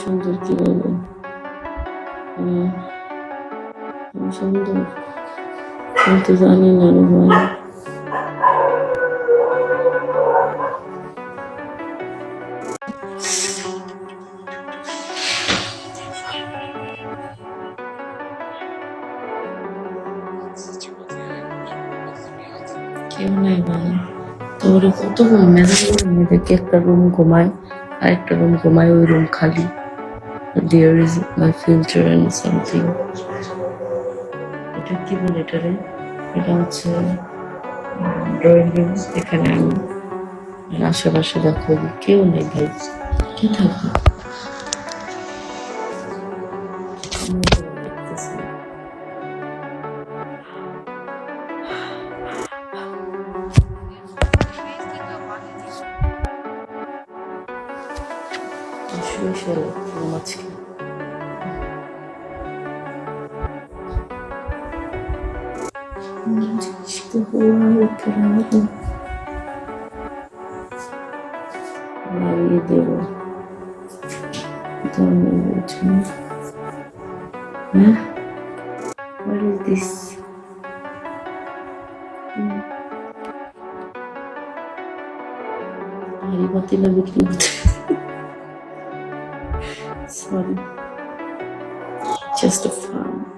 সুন্দর কি বলবো, আহ, সুন্দর আমি তো জানি না রে ভাই। কেউ নাই ভাই, তোর কত মেজাজ মেয়েদেরকে একটা রুম ঘুমায় আর একটা রুম ঘুমায়, ওই রুম খালি। There is my filter and something. এটা কি বলে এটারে? এটা হচ্ছে ড্রয়িং রুম। এখানে আমি আশেপাশে দেখো কেউ নেই ভাই, কি থাকবে? আমি তো দেখতেছি। শুয়ে শুয়ে ঘুম আজকে। জিনিসটা হওয়ার পরে লাগিয়ে দেবো। হ্যাঁ, what is this? হাড়ি না বিক্রি হচ্ছে। Sorry, just a fun.